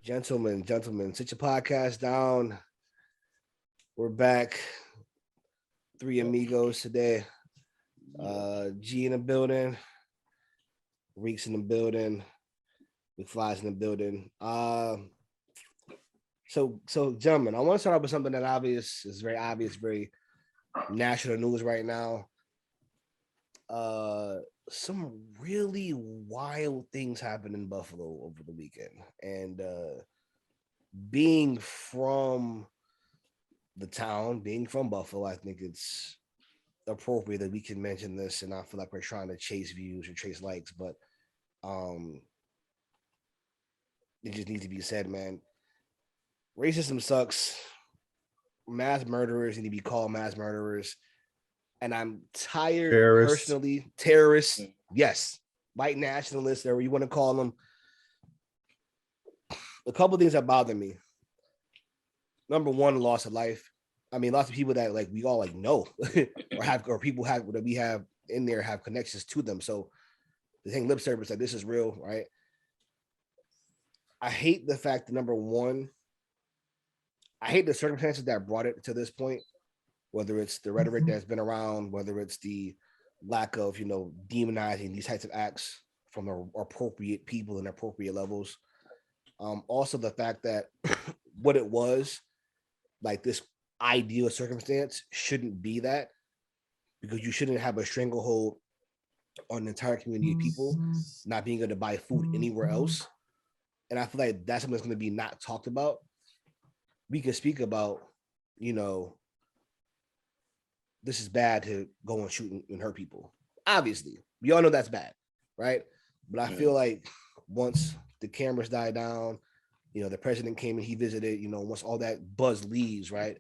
Gentlemen, sit your podcast down. We're back. Three amigos today. G in the building, Reeks in the building, McFly's in the building. So gentlemen, I want to start off with something that is very obvious, very national news right now. Some really wild things happened in Buffalo over the weekend, and being from the town, being from Buffalo, I think it's appropriate that we can mention this and not feel like we're trying to chase views or chase likes, but um it just needs to be said, man. Racism sucks. Mass murderers need to be called mass murderers. And I'm tired Terrorists. personally. Terrorists, yes. White nationalists, or you want to call them. A couple of things that bother me. Number one, loss of life. I mean, lots of people that like we all like know or people have that we have in there have connections to them. So the thing lip service like this is real, right? I hate the fact that number one, I hate the circumstances that brought it to this point, whether it's the rhetoric that's been around, whether it's the lack of, demonizing these types of acts from the appropriate people and appropriate levels. Also the fact that what it was, like this ideal circumstance shouldn't be that, because you shouldn't have a stranglehold on an entire community of people not being able to buy food anywhere else. And I feel like that's something that's going to be not talked about. We can speak about, this is bad to go and shoot and hurt people. Obviously, we all know that's bad, right? But I feel like once the cameras die down, the president came and he visited, once all that buzz leaves, right?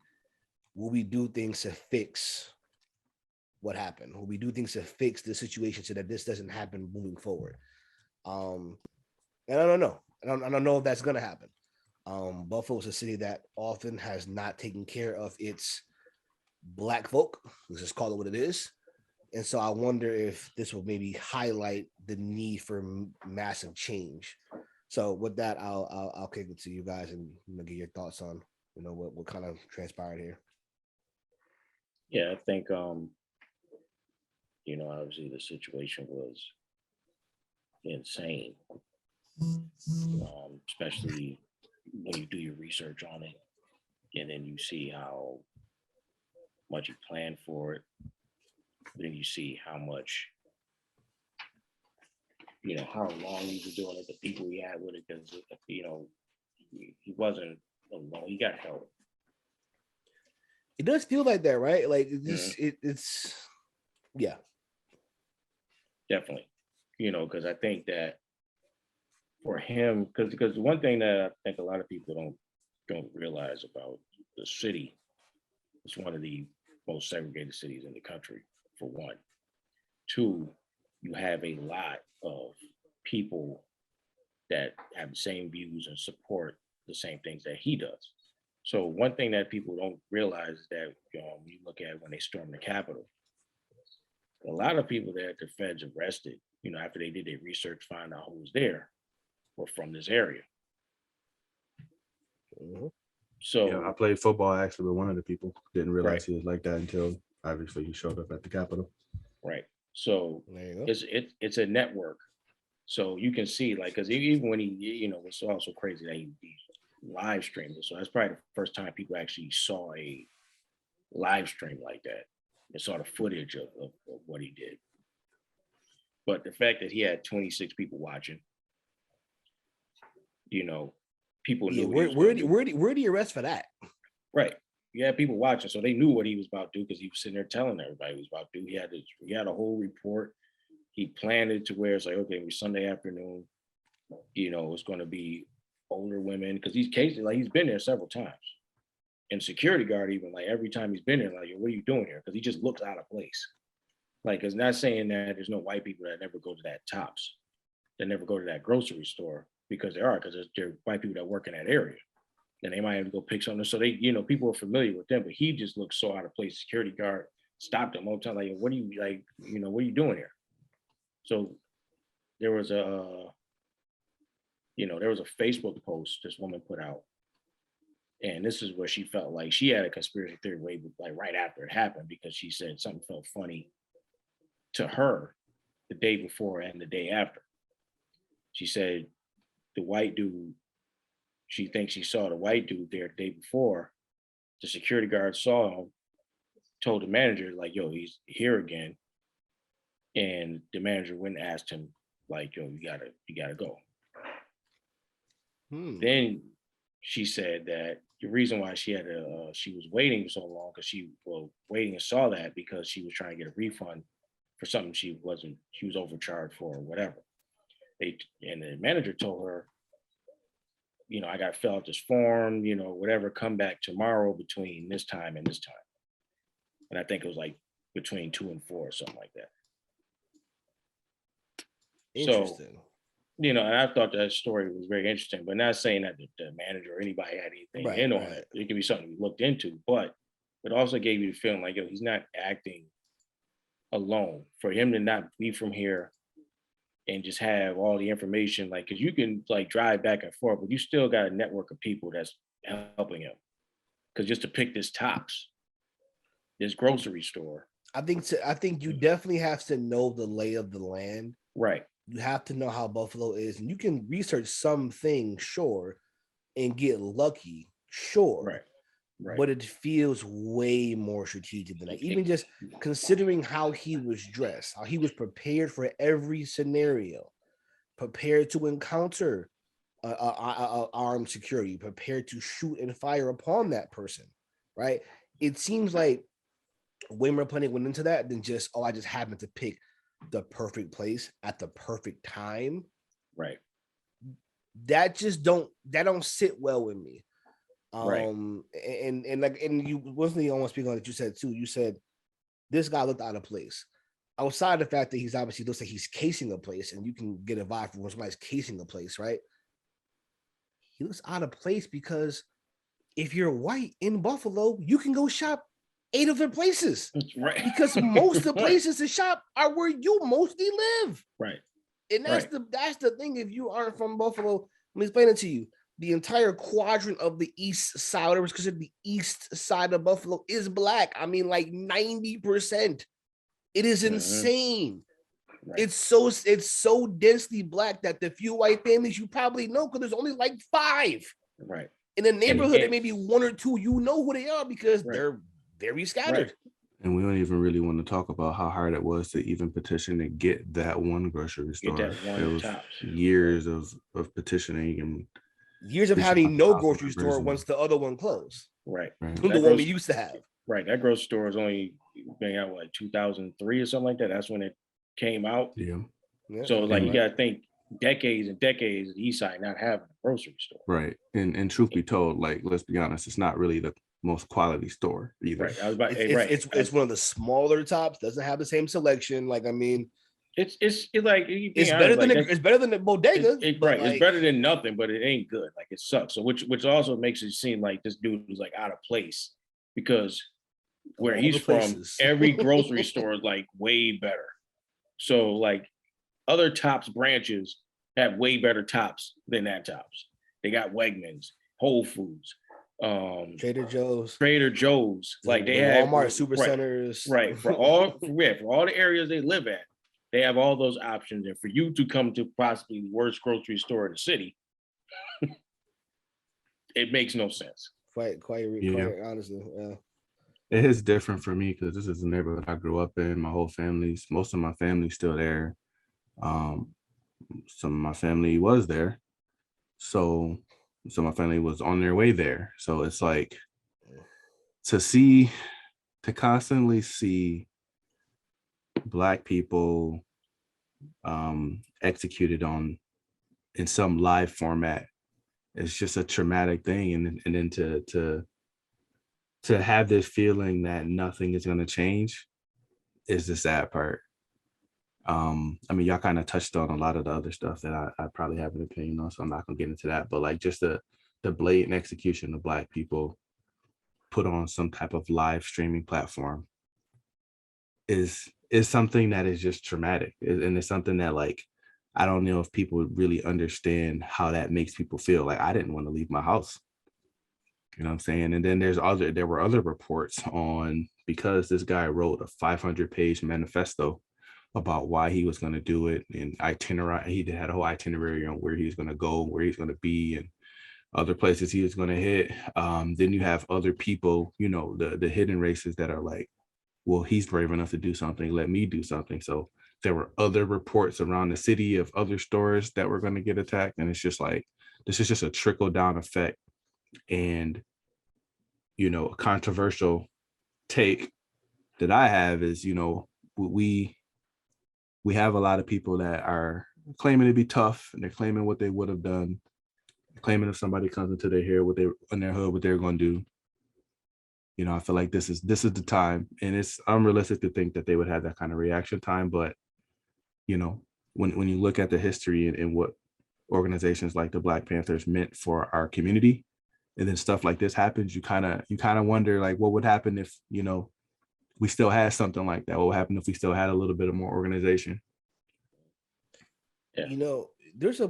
Will we do things to fix what happened? Will we do things to fix the situation so that this doesn't happen moving forward? And I don't know. I don't know if that's gonna happen. Buffalo is a city that often has not taken care of its Black folk. Let's just call it what it is. And so I wonder if this will maybe highlight the need for massive change. So with that, I'll kick it to you guys and get your thoughts on what kind of transpired here. Yeah, I think obviously the situation was insane. Especially when you do your research on it and then you see how much you planned for it. Then you see how much, how long he was doing it, the people he had with it, because, he wasn't alone. He got help. It does feel like that, right? Like it's yeah. Definitely. Because I think that for him, because one thing that I think a lot of people don't realize about the city, it's one of the most segregated cities in the country, for one. Two, you have a lot of people that have the same views and support the same things that he does. So one thing that people don't realize is that you look at when they stormed the Capitol, a lot of people that the feds arrested, after they did their research, find out who was there, were from this area. So yeah, I played football actually with one of the people. Didn't realize right. he was like that until obviously he showed up at the Capitol. Right. So There you go. it's a network. So you can see, like, because even when he, it's also crazy that he live streamed it. So that's probably the first time people actually saw a live stream like that and saw the footage of what he did. But the fact that he had 26 people watching, people knew. Where do you arrest for that? Right. You had people watching, so they knew what he was about to do because he was sitting there telling everybody he was about to do. He had a whole report. He planned it to where it's like, okay, it'll be Sunday afternoon. It's going to be older women because these cases, like, he's been there several times. And security guard, even like every time he's been there, like, what are you doing here? Because he just looks out of place. Like, it's not saying that there's no white people that never go to that Tops, that never go to that grocery store, because there are, because there are white people that work in that area. And they might have to go pick something. So they, people are familiar with them, but he just looks so out of place. Security guard stopped him all the time, like, what are you, like, what are you doing here? So there was there was a Facebook post this woman put out, and this is where she felt like she had a conspiracy theory way like right after it happened, because she said something felt funny to her the day before and the day after. She said the white dude, she thinks she saw the white dude there the day before. The security guard saw him, told the manager, like, yo, he's here again. And the manager went and asked him, like, yo, you gotta go. Then she said that the reason why she was waiting so long, because she was waiting and saw that because she was trying to get a refund for something she was overcharged for or whatever. And the manager told her, I got to fill out this form, whatever, come back tomorrow between this time and this time. And I think it was like between 2 and 4 or something like that. Interesting. So, and I thought that story was very interesting, but not saying that the manager or anybody had anything in on it. It could be something we looked into, but it also gave you the feeling like, he's not acting alone. For him to not be from here and just have all the information, like, because you can like drive back and forth, but you still got a network of people that's helping him. Because just to pick this grocery store. I think you definitely have to know the lay of the land. Right. You have to know how Buffalo is, and you can research some things, sure, and get lucky, sure. Right. But it feels way more strategic than that. Even just considering how he was dressed, how he was prepared for every scenario, prepared to encounter armed security, prepared to shoot and fire upon that person, right? It seems like way more planning went into that than just, I just happened to pick the perfect place at the perfect time. Right. That don't sit well with me. Right. And you wasn't almost speaking on it. You said too. You said this guy looked out of place. Outside the fact that he's obviously looks like he's casing a place, and you can get a vibe from when somebody's casing a place, right? He looks out of place because if you're white in Buffalo, you can go shop 8 other places, right? Because most of the places to shop are where you mostly live, right? And that's the thing. If you aren't from Buffalo, let me explain it to you. The entire quadrant of the east side, or was considered the east side of Buffalo, is black. I mean, like 90%. It is insane. Right. It's so densely black that the few white families you probably know, because there's only like 5. Right. In a neighborhood, there may be 1 or 2. You know who they are because they're very scattered. Right. And we don't even really want to talk about how hard it was to even petition to get that one grocery store. It was years of petitioning and years of having no grocery store once the other one closed. Right. The one we used to have. Right. That grocery store is only been out like 2003 or something like that. That's when it came out. Yeah. So like you gotta think decades and decades of the East Side not having a grocery store. Right. And truth be told, like, let's be honest, it's not really the most quality store either. Right. I was about it's one of the smaller tops, doesn't have the same selection. Like, I mean, it's like it's better than it's better than the bodega. Right. It's better than nothing, but it ain't good. Like, it sucks. So which also makes it seem like this dude was like out of place, because where he's from, every grocery store is like way better. So like other Tops branches have way better Tops than that Tops. They got Wegmans, Whole Foods, Trader Joe's, like they have Walmart, Supercenters, right? For all the areas they live at, they have all those options. And for you to come to possibly the worst grocery store in the city, it makes no sense. Quite honestly, yeah. It is different for me because this is the neighborhood I grew up in. Most of my family's still there. Some of my family was there, so my family was on their way there. So it's like to constantly see Black people executed in some live format. It's just a traumatic thing, and then to have this feeling that nothing is going to change is the sad part. I mean, y'all kind of touched on a lot of the other stuff that I probably have an opinion on, so I'm not gonna get into that. But like, just the blatant execution of Black people put on some type of live streaming platform is something that is just traumatic, and it's something that, like, I don't know if people really understand how that makes people feel. Like, I didn't want to leave my house. You know what I'm saying? And then there were other reports on, because this guy wrote a 500-page manifesto about why he was going to do it, and itinerary. He had a whole itinerary on where he was going to go, where he's going to be, and other places he was going to hit. Then you have other people, you know, the hidden races that are like, well, he's brave enough to do something, let me do something. So there were other reports around the city of other stores that were going to get attacked. And it's just like, this is just a trickle down effect. And, you know, a controversial take that I have is, you know, we have a lot of people that are claiming to be tough, and they're claiming what they would have done, claiming if somebody comes into their hair, in their hood, what they're going to do. You know, I feel like this is the time, and it's unrealistic to think that they would have that kind of reaction time. But, you know, when you look at the history and what organizations like the Black Panthers meant for our community, and then stuff like this happens, you kind of wonder, like, what would happen if, you know, we still had something like that? What would happen if we still had a little bit of more organization? Yeah. You know, there's a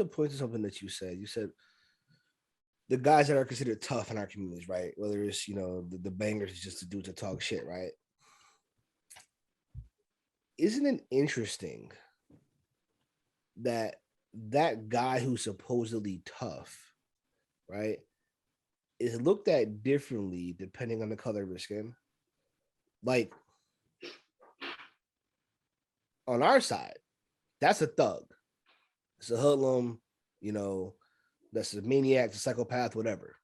point to something that you said. You said the guys that are considered tough in our communities, right? Whether it's, you know, the bangers is just the dudes that talk shit, right? Isn't it interesting that guy who's supposedly tough, right, is looked at differently depending on the color of his skin? Like, on our side, that's a thug. It's a hoodlum, you know, that's a maniac, a psychopath, whatever.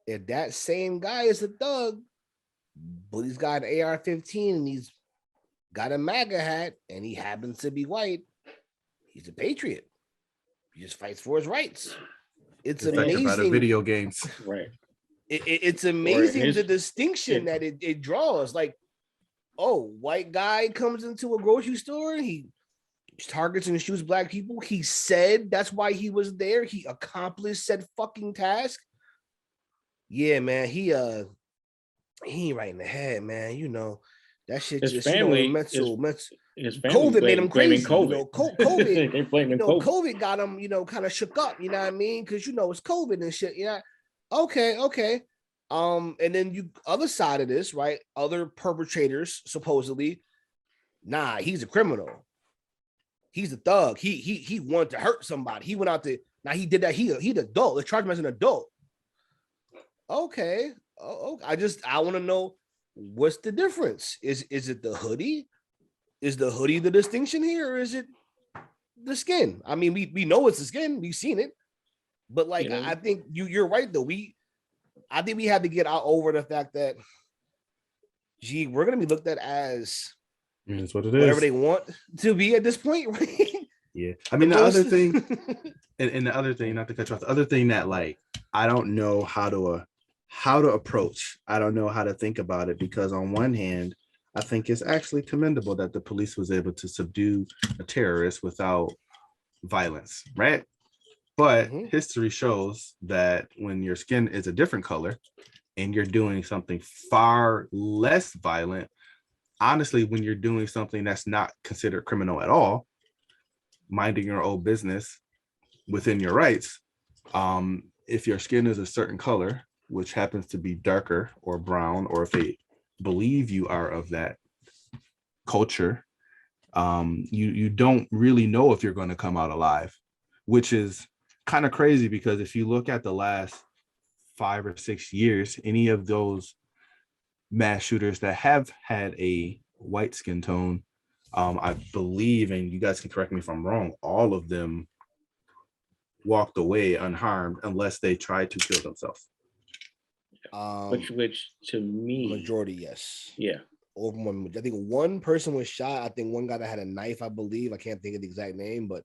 If that same guy is a thug, but he's got an AR-15 and he's got a MAGA hat and he happens to be white, he's a patriot. He just fights for his rights. It's amazing. About video games, right? It's amazing the distinction that it draws. Like, oh, white guy comes into a grocery store, he targets and shoots black people. He said that's why he was there. He accomplished said fucking task. Yeah, man, he ain't right in the head, man. You know, that shit his just, family, you know, his COVID family made him crazy. COVID. You know, COVID, they blaming COVID. COVID. Got him, you know, kind of shook up, you know what I mean? Because, you know, it's COVID and shit. Yeah. Okay. And then you other side of this, right? Other perpetrators supposedly, nah, he's a criminal. He's a thug. He wanted to hurt somebody. He went out to, now he did that. He's an adult. They charged him as an adult. Okay. Oh, I want to know, what's the difference? Is it the hoodie? Is the hoodie the distinction here, or is it the skin? I mean, we know it's the skin. We've seen it, but like, I think you're right though. I think we have to get out over the fact that, gee, we're gonna be looked at as, that's what it whatever is, they want to be at this point, right? Yeah, I mean, the other thing, and the other thing, not to cut you off, the other thing that, like, I don't know how to approach. I don't know how to think about it, because on one hand, I think it's actually commendable that the police was able to subdue a terrorist without violence, right? But history shows that when your skin is a different color and you're doing something far less violent, honestly, when you're doing something that's not considered criminal at all, minding your own business within your rights, if your skin is a certain color, which happens to be darker or brown, or if they believe you are of that culture, you don't really know if you're going to come out alive, which is kind of crazy, because if you look at the last 5 or 6 years, any of those mass shooters that have had a white skin tone, I believe, and you guys can correct me if I'm wrong, all of them walked away unharmed unless they tried to kill themselves. Which to me, majority, yes. Yeah. Over one, I think one person was shot. I think one guy that had a knife, I believe. I can't think of the exact name, but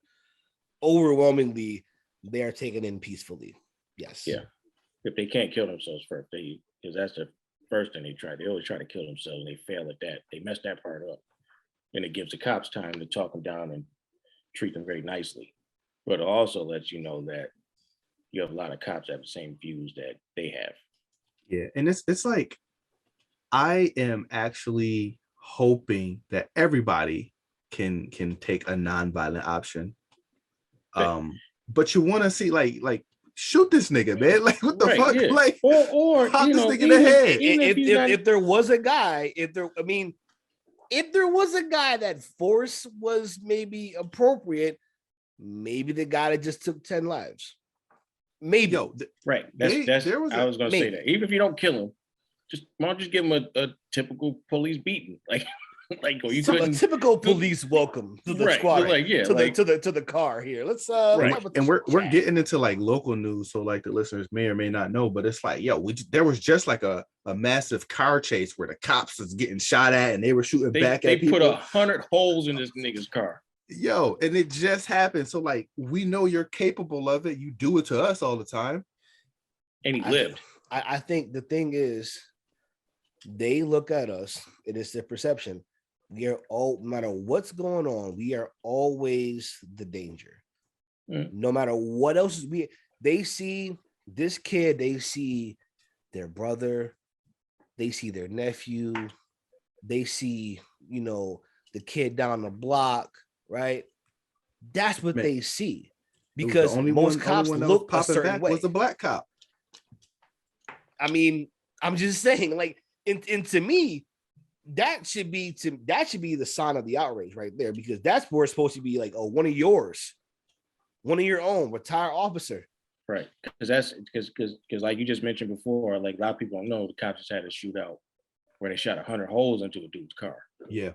overwhelmingly, they are taken in peacefully. Yes. Yeah. If they can't kill themselves first, because that's the first thing they try. They always try to kill themselves, and they fail at that. They mess that part up, and it gives the cops time to talk them down and treat them very nicely. But it also lets you know that you have a lot of cops that have the same views that they have. Yeah, and it's like, I am actually hoping that everybody can take a non-violent option. Right. But you want to see like shoot this nigga, man. Like what the Right, fuck? yeah. Like Or pop you this know, nigga in the head. even if he's not, if there was a guy, if there was a guy that force was maybe appropriate, maybe the guy that just took 10 lives. Maybe. Yo, right. there was I was gonna say maybe. that. Even if you don't kill him, why don't you just give him a typical police beating? Like, or you a couldn't, typical police welcome to the right, squad, like, yeah, to like, the car here. Let's Right. wipe with and the we're chat. getting into like local news, so like the listeners may or may not know, but it's like, yo, there was just like a massive car chase where the cops was getting shot at and they were shooting back they at people. put 100 holes in this nigga's car. Yo, and it just happened. So like, we know you're capable of it. You do it to us all the time. And he lived. I think the thing is, they look at us, and it's their perception. We are all, no matter what's going on, we are always the danger. No matter what else they see this kid, they see their brother, they see their nephew, they see, the kid down the block, right? That's what they see, because most cops look a certain way. Was the black cop. I mean, I'm just saying, like, and to me, that should be the sign of the outrage right there, because that's where it's supposed to be like, oh, one of your own retired officer. Right. Because like you just mentioned before, like a lot of people don't know, the cops just had a shootout where they shot 100 holes into a dude's car. Yeah.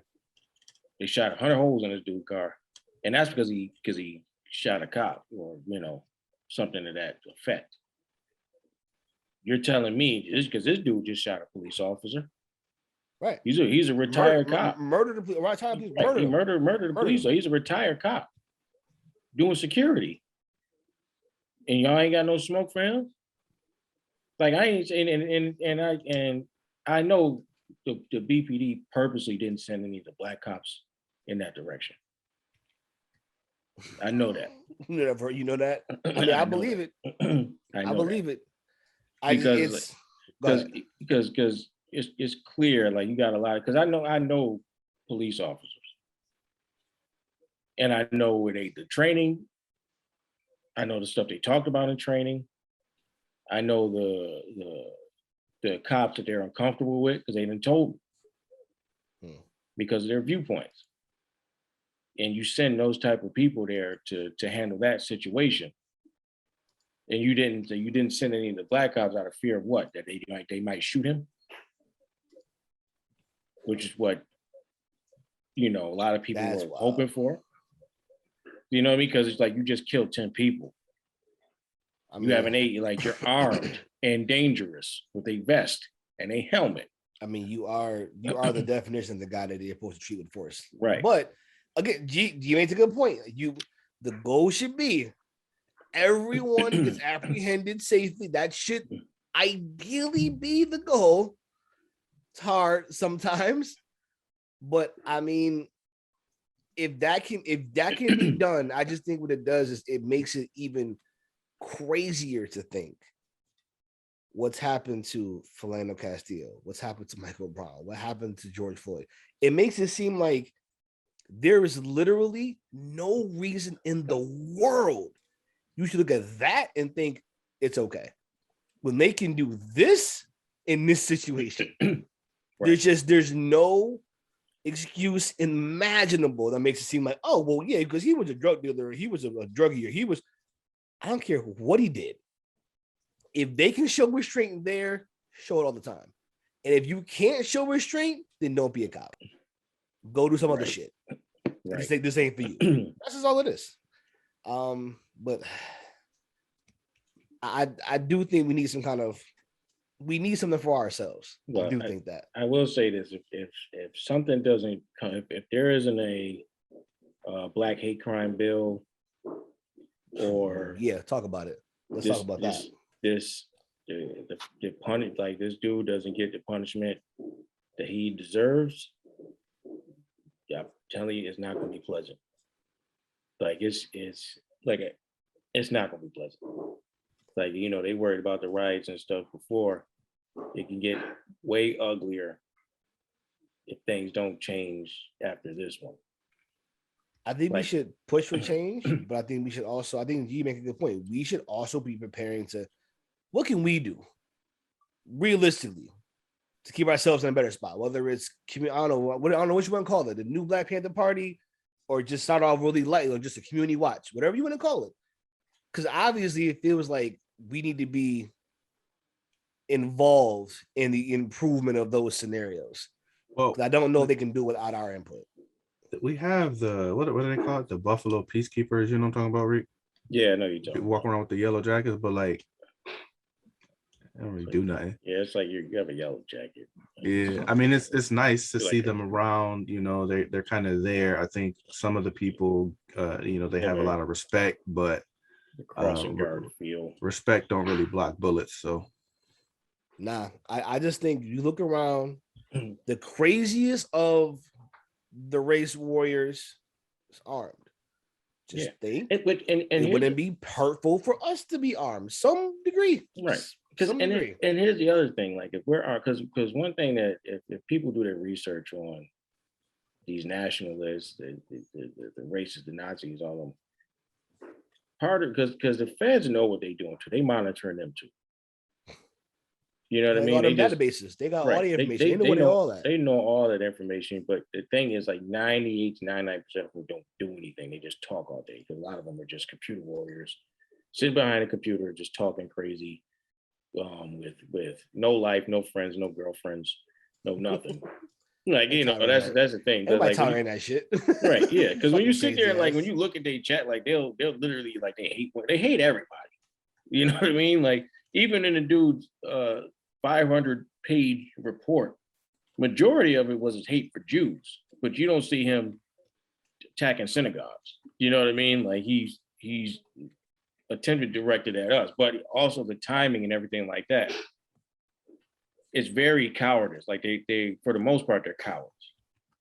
They shot 100 holes in this dude's car. And that's because he shot a cop, or, something to that effect. You're telling me just because this dude just shot a police officer. Right. He's a retired cop. Murdered the retired police. Right. He murdered the police. So he's a retired cop doing security. And y'all ain't got no smoke for him? Like, I ain't, and I know the BPD purposely didn't send any of the black cops in that direction. I know that. You know that? I mean, I believe it. I believe it. Because it's clear, like, you got a lot, because I know police officers, and I know where the training, I know the stuff they talked about in training. I know the cops that they're uncomfortable with because they didn't told me because of their viewpoints. And you send those type of people there to handle that situation. And you didn't send any of the black cops out of fear of what? That they might shoot him? Which is what, a lot of people were hoping for. You know what I mean? Because it's like, you just killed 10 people. You have an 8, like, you're armed and dangerous with a vest and a helmet. I mean, you are the definition of the guy that they're supposed to treat with force. Right. But again, you made a good point. The goal should be everyone gets apprehended safely. That should ideally be the goal. It's hard sometimes, but I mean, if that can be done, I just think what it does is it makes it even crazier to think what's happened to Philando Castillo, what's happened to Michael Brown, what happened to George Floyd. It makes it seem like there is literally no reason in the world you should look at that and think it's okay when they can do this in this situation. Right. There's no excuse imaginable that makes it seem like, oh, well, yeah, because he was a drug dealer, he was a druggie, I don't care what he did. If they can show restraint there, show it all the time. And if you can't show restraint, then don't be a cop. Go do some other shit. Right. This ain't for you. That's just all it is. But I do think we need something for ourselves. Well, I do think that. I will say this: if something doesn't come, if there isn't a black hate crime bill, or talk about it. Let's talk about that. The punish, like, this dude doesn't get the punishment that he deserves. Yeah, I'm telling you, it's not going to be pleasant. Like, it's not going to be pleasant. Like, they worried about the riots and stuff before. It can get way uglier if things don't change after this one. I think we Like- should push for change, but I think we should also, I think you make a good point. We should also be preparing to, what can we do realistically to keep ourselves in a better spot? Whether it's, I don't know what you want to call it, the new Black Panther Party, or just start off really light, or just a community watch, whatever you want to call it. Because obviously it feels like we need to be involved in the improvement of those scenarios. Well, 'Cause I don't know if they can do without our input. we have the what do they call it? The Buffalo Peacekeepers. You know what I'm talking about, Rick? Yeah, I know you People don't. walk around with the yellow jackets, but like, they don't really do nothing. Yeah, it's like you have a yellow jacket. Yeah, I mean it's nice to Feel see like them around. You know, they're kind of there. I think some of the people, you know, they have a lot of respect, but the crossing guard feel. respect don't really block bullets. So Nah, I just think you look around, the craziest of the race warriors is armed. Just Yeah. think And it here's wouldn't be hurtful for us to be armed, some degree. right. Because Some degree. and here's the other thing, like if we're because one thing that if people do their research on these nationalists, the racists, the Nazis, all of them, part of because the feds know what they're doing too. They monitoring them too. You know what I They mean? got them They just databases. They got all right. the information. They know what all that. They know all that information, but the thing is, like 98 to 99% of them don't do anything. They just talk all day. Because a lot of them are just computer warriors, sitting behind a computer, just talking crazy, with no life, no friends, no girlfriends, no nothing. Like They you know, tolerating that's the thing. 'Cause, Everybody like, when you- tolerating that shit. right? Yeah, because when you Fucking sit there, crazy like ass. when you look at their chat, like they'll literally like they hate everybody. You know what I mean? Like even in the dude's 500-page report, majority of it was his hate for Jews, but you don't see him attacking synagogues. You know what I mean? Like he's attempted to direct it at us, but also the timing and everything like that. It's very cowardice. Like they for the most part they're cowards.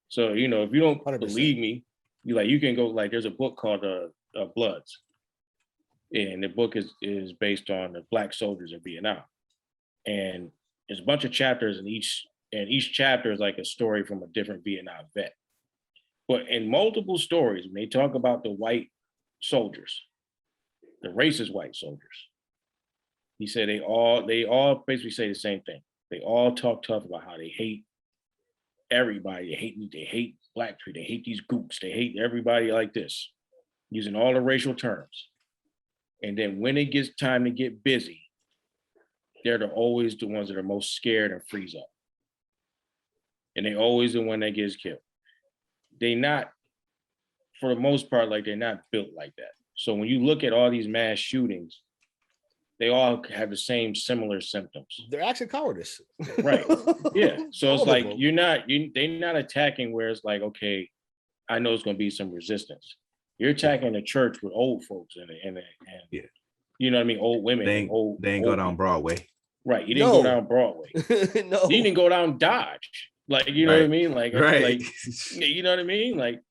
So you know if you don't 100%. believe me, you can go like there's a book called Bloods, and the book is based on the black soldiers in Vietnam, and there's a bunch of chapters and each chapter is like a story from a different Vietnam vet. But in multiple stories, when they talk about the white soldiers, the racist white soldiers, he said they all basically say the same thing. They all talk tough about how they hate everybody. They hate black people. They hate these gooks. They hate everybody like this, using all the racial terms. And then when it gets time to get busy, they're always the ones that are most scared and freeze up. And they always the one that gets killed. They not, for the most part, like they're not built like that. So when you look at all these mass shootings, they all have the same similar symptoms. They're actually cowardice. Right. Yeah. So All it's of like them. they're not attacking where it's like, okay, I know it's gonna be some resistance. You're attacking a church with old folks in it, and Yeah. you know what I mean, old women. they and old, ain't old go down people. Broadway. Right. You didn't No. go down Broadway. No. You didn't go down Dodge. Like, you know what I Right. mean? Like, Right. like you know what I mean? Like,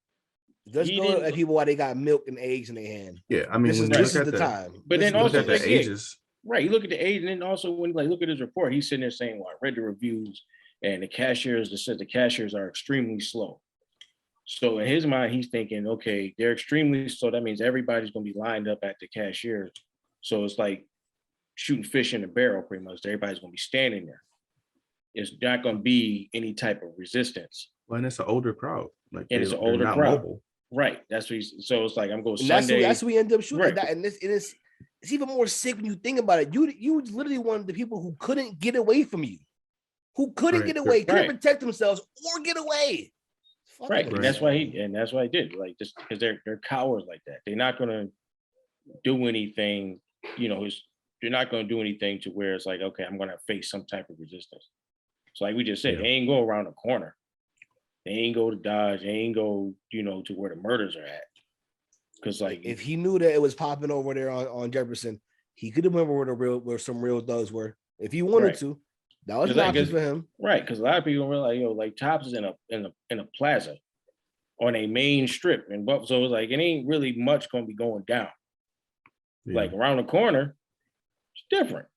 Just he go didn't- at people while they got milk and eggs in their hand. Yeah, I mean This when is you this look is at the the time. But This then is look the at the like, time. yeah. ages. right. You look at the age, and then also when like look at his report, he's sitting there saying, well, I read the reviews, and the cashiers that said the cashiers are extremely slow. So in his mind, he's thinking, okay, they're extremely slow. That means everybody's gonna be lined up at the cashier. So it's like shooting fish in a barrel, pretty much. Everybody's gonna be standing there. It's not gonna be any type of resistance. Well, and it's an older crowd. Like And it's an they're older not crowd. mobile. Right. That's what he's so it's like I'm going And that's Sunday. what we end up shooting. Right. That, and it's even more sick when you think about it. You was literally one of the people who couldn't get away from you, who couldn't Right. get away, couldn't Right. protect themselves or get away. Fucking Right. And Right. that's why he did, like, just because they're cowards like that. They're not gonna do anything, you know, they're not gonna do anything to where it's like, okay, I'm gonna face some type of resistance. So like we just said, Yeah. they ain't go around the corner. They ain't go to Dodge, they ain't go, you know, to where the murders are at. Cause like If he knew that it was popping over there on Jefferson, he could have went where some real thugs were. If he wanted Right. to, that was Cause an I option guess- for him. right, because a lot of people don't realize, like Tops is in a plaza on a main strip, and so it's like it ain't really much gonna be going down. Yeah. Like around the corner, it's different.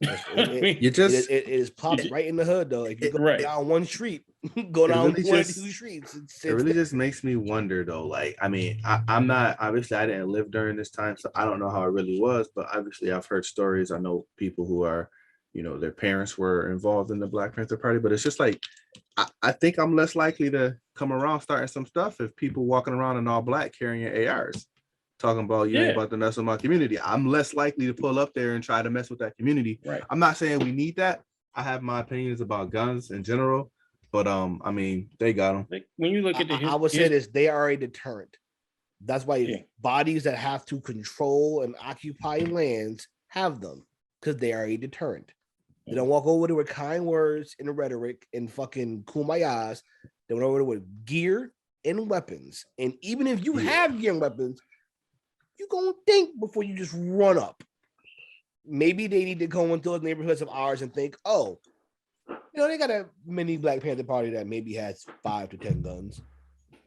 You just it is pops right in the hood though. If you go right. down one street, go It down really one or just- two streets, it really just makes me wonder though. Like, I mean, I'm not obviously I didn't live during this time, so I don't know how it really was, but obviously I've heard stories. I know people who are, their parents were involved in the Black Panther Party, but it's just like I think I'm less likely to come around starting some stuff if people walking around in all black carrying ARs, talking about you ain't about to mess with my community. I'm less likely to pull up there and try to mess with that community. Right. I'm not saying we need that. I have my opinions about guns in general. But I mean, they got them. Like when you look at I would say this: they are a deterrent. That's why bodies that have to control and occupy lands have them, because they are a deterrent. They don't walk over there with kind words and rhetoric and fucking kumayas. They went over there with gear and weapons. And even if you have gear and weapons, you're gonna think before you just run up. Maybe they need to go into those neighborhoods of ours and think, oh, they got a mini Black Panther Party that maybe has 5 to 10 guns.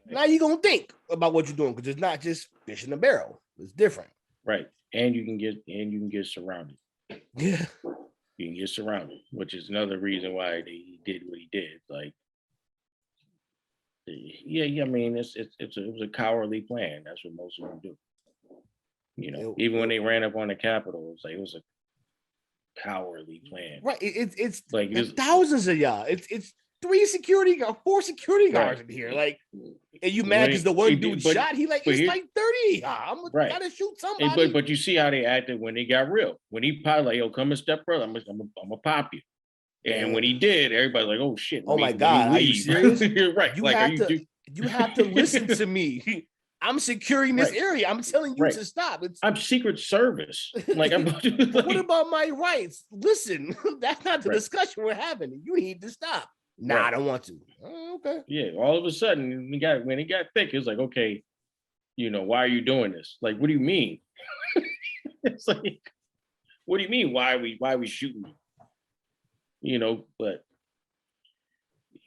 Now you're gonna think about what you're doing, because it's not just fish in a barrel. It's different. Right. And you can get surrounded. Yeah. You can get surrounded, which is another reason why he did what he did. Like, yeah, I mean, it was a cowardly plan. That's what most of them do. Even when they ran up on the Capitol, it was a cowardly plan. Right. It's like thousands of y'all. It's 4 security guards in here. Like, and you mad because the one dude shot? It's like 30. I'm gotta shoot somebody. But you see how they acted when they got real. When he probably like, yo, come and step brother, I'm gonna pop you. And when he did, everybody's like, oh shit. Oh my God, are you serious? You're right. You have to listen to me. I'm securing this area. I'm telling you to stop. I'm Secret Service. Like, what about my rights? Listen, that's not the discussion we're having. You need to stop. Nah, I don't want to. Oh, okay. Yeah. All of a sudden, when it got thick, it was like, okay, why are you doing this? Like, what do you mean? It's like, what do you mean? Why are we shooting? But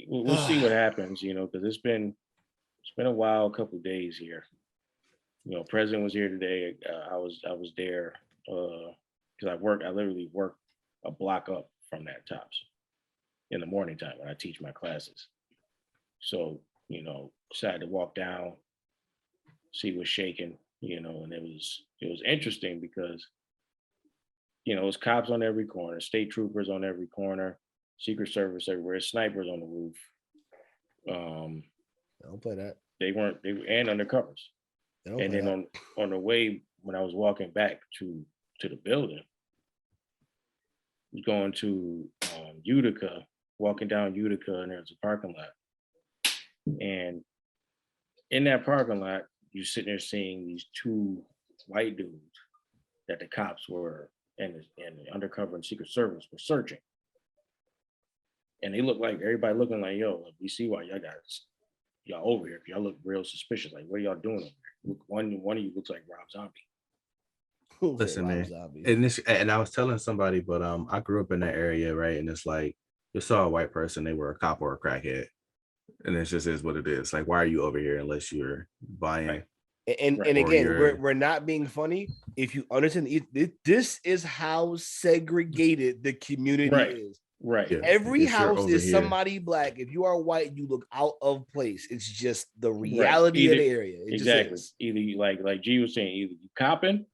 we'll see what happens. Because it's been a while, a couple of days here. President was here today. I was there because I literally work a block up from that Tops in the morning time when I teach my classes. So, decided to walk down, see what's shaking, and it was interesting because, it's cops on every corner, state troopers on every corner, Secret Service everywhere, snipers on the roof. Don't play that. They were and undercovers. And then on the way, when I was walking back to the building, going to Utica, walking down Utica, and there's a parking lot. And in that parking lot, you're sitting there seeing these 2 white dudes that the cops were and the undercover and Secret Service were searching. And they look like everybody looking like, yo, we see why y'all over here. Y'all look real suspicious. Like, what are y'all doing over here? One of you looks like Rob Zombie. Listen, man. And I was telling somebody, but I grew up in that area, right? And it's like, you saw a white person, they were a cop or a crackhead. And it just is what it is. Like, why are you over here unless you're buying? Right. And again, we're not being funny. If you understand, this is how segregated the community is. Right. Yeah. Every house is somebody black. If you are white, you look out of place. It's just the reality of the area. Exactly. Either you like G was saying, either you copping,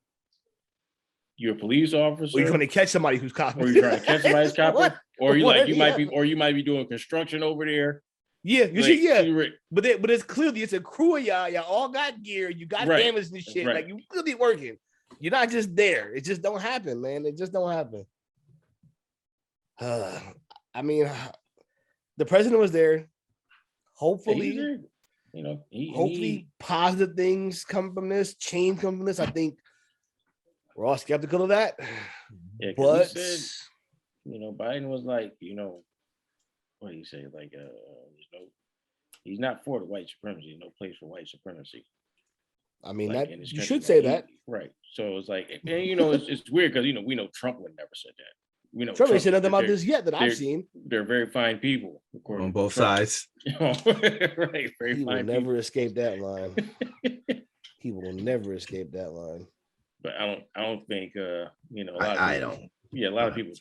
you're a police officer, or you're trying to catch somebody who's copping, or you're trying to catch somebody who's copping, or you might be doing construction over there. Yeah, but it's clearly it's a crew of y'all. Y'all all got gear. You got damage and shit. Like, you could be working. You're not just there. It just don't happen, man. It just don't happen. I mean, the president was there. Hopefully, hopefully positive things come from this. Change come from this. I think we're all skeptical of that. Yeah, but he said, Biden was like, what do you say? Like, he's not for the white supremacy. No place for white supremacy. I mean, like, that you should say that, right? So it's like, and it's weird because we know Trump would never said that. Trump ain't said nothing about this yet that I've seen. They're very fine people on both sides. Right, very he fine. Will never escape that line. He will never escape that line. But I don't think I don't. Yeah, a lot of But people.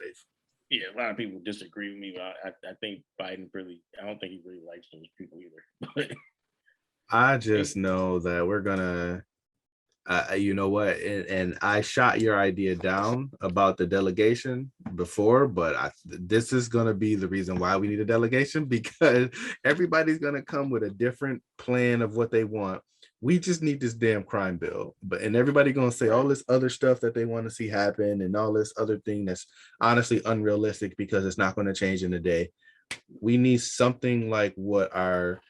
Yeah, a lot of people disagree with me. But I think Biden really. I don't think he really likes those people either. I just know that we're gonna you know what, and I shot your idea down about the delegation before, but this is going to be the reason why we need a delegation, because everybody's going to come with a different plan of what they want. We just need this damn crime bill, and everybody going to say all this other stuff that they want to see happen and all this other thing that's honestly unrealistic because it's not going to change in a day. We need something like what our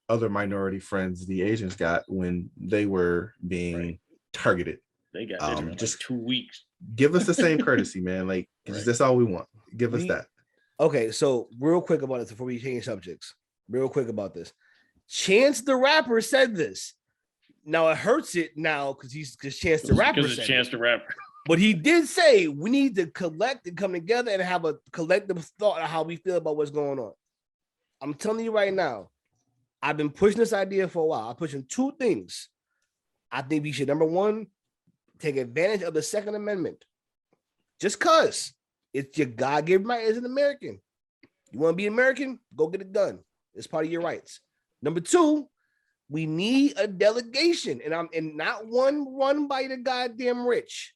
other minority friends, the Asians, got when they were being targeted. They got this in just like 2 weeks. Give us the same courtesy, man. Like that's all we want. Give us that. Okay, so real quick about this before we change subjects. Real quick about this. Chance the Rapper said this. Now it hurts it now because Chance the Rapper said Chance the Rapper. But he did say we need to collect and come together and have a collective thought of how we feel about what's going on. I'm telling you right now, I've been pushing this idea for a while. I'm pushing two things. I think we should, number one, take advantage of the Second Amendment. Just because it's your God-given right as an American. You want to be American? Go get a gun. It's part of your rights. Number two, we need a delegation, and not one run by the goddamn rich.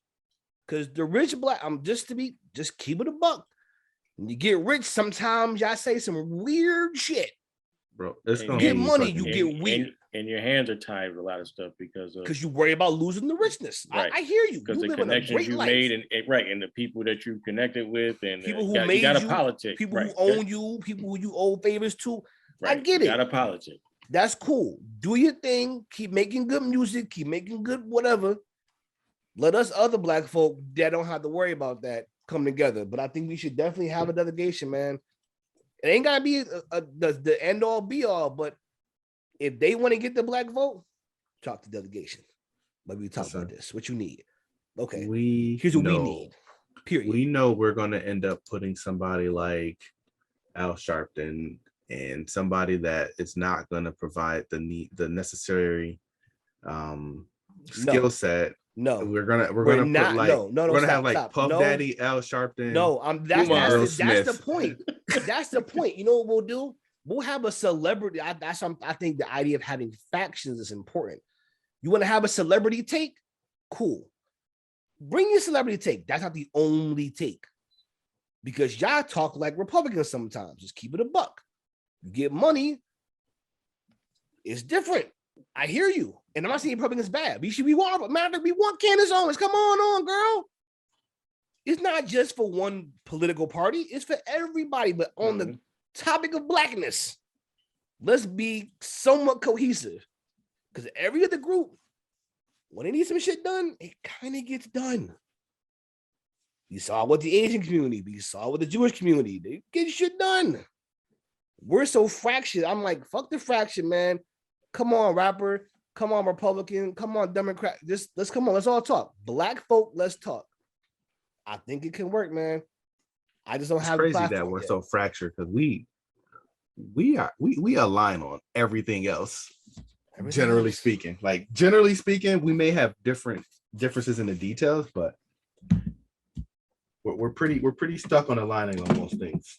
Because the rich black, just keep it a buck. When you get rich, sometimes y'all say some weird shit. Bro, it's gonna get money, you get weird. And your hands are tied with a lot of stuff because you worry about losing the richness. Right. I hear you. Because the connections you made and the people that you connected with and people who made you, got a politic. People who own you, people who you owe favors to. Right. I get it. Got a politic. That's cool. Do your thing. Keep making good music. Keep making good whatever. Let us other black folk that don't have to worry about that come together. But I think we should definitely have a delegation, man. It ain't gotta be the end all be all, but if they want to get the black vote, talk to delegation. But we talk about this. What you need? Okay. Here's what we need. Period. We know we're gonna end up putting somebody like Al Sharpton and somebody that is not gonna provide the necessary skill set. No, we're gonna have like Puff Daddy, Al Sharpton. No, that's the point. That's the point. You know what we'll do? We'll have a celebrity. I think the idea of having factions is important. You want to have a celebrity take? Cool. Bring your celebrity take. That's not the only take. Because y'all talk like Republicans sometimes. Just keep it a buck. You get money. It's different. I hear you. And I'm not saying Republicans bad. We want Candace Owens. Come on, girl. It's not just for one political party. It's for everybody. But on the topic of blackness, let's be somewhat cohesive. Because every other group, when they need some shit done, it kind of gets done. You saw with the Asian community. You saw with the Jewish community. They get shit done. We're so fractured. I'm like, fuck the fraction, man. Come on, rapper. Come on, Republican. Come on, Democrat. Let's come on. Let's all talk. Black folk, let's talk. I think it can work, man. I just don't have. It's crazy that we're so fractured because we align on everything else. Generally speaking, we may have differences in the details, but we're pretty stuck on aligning on most things.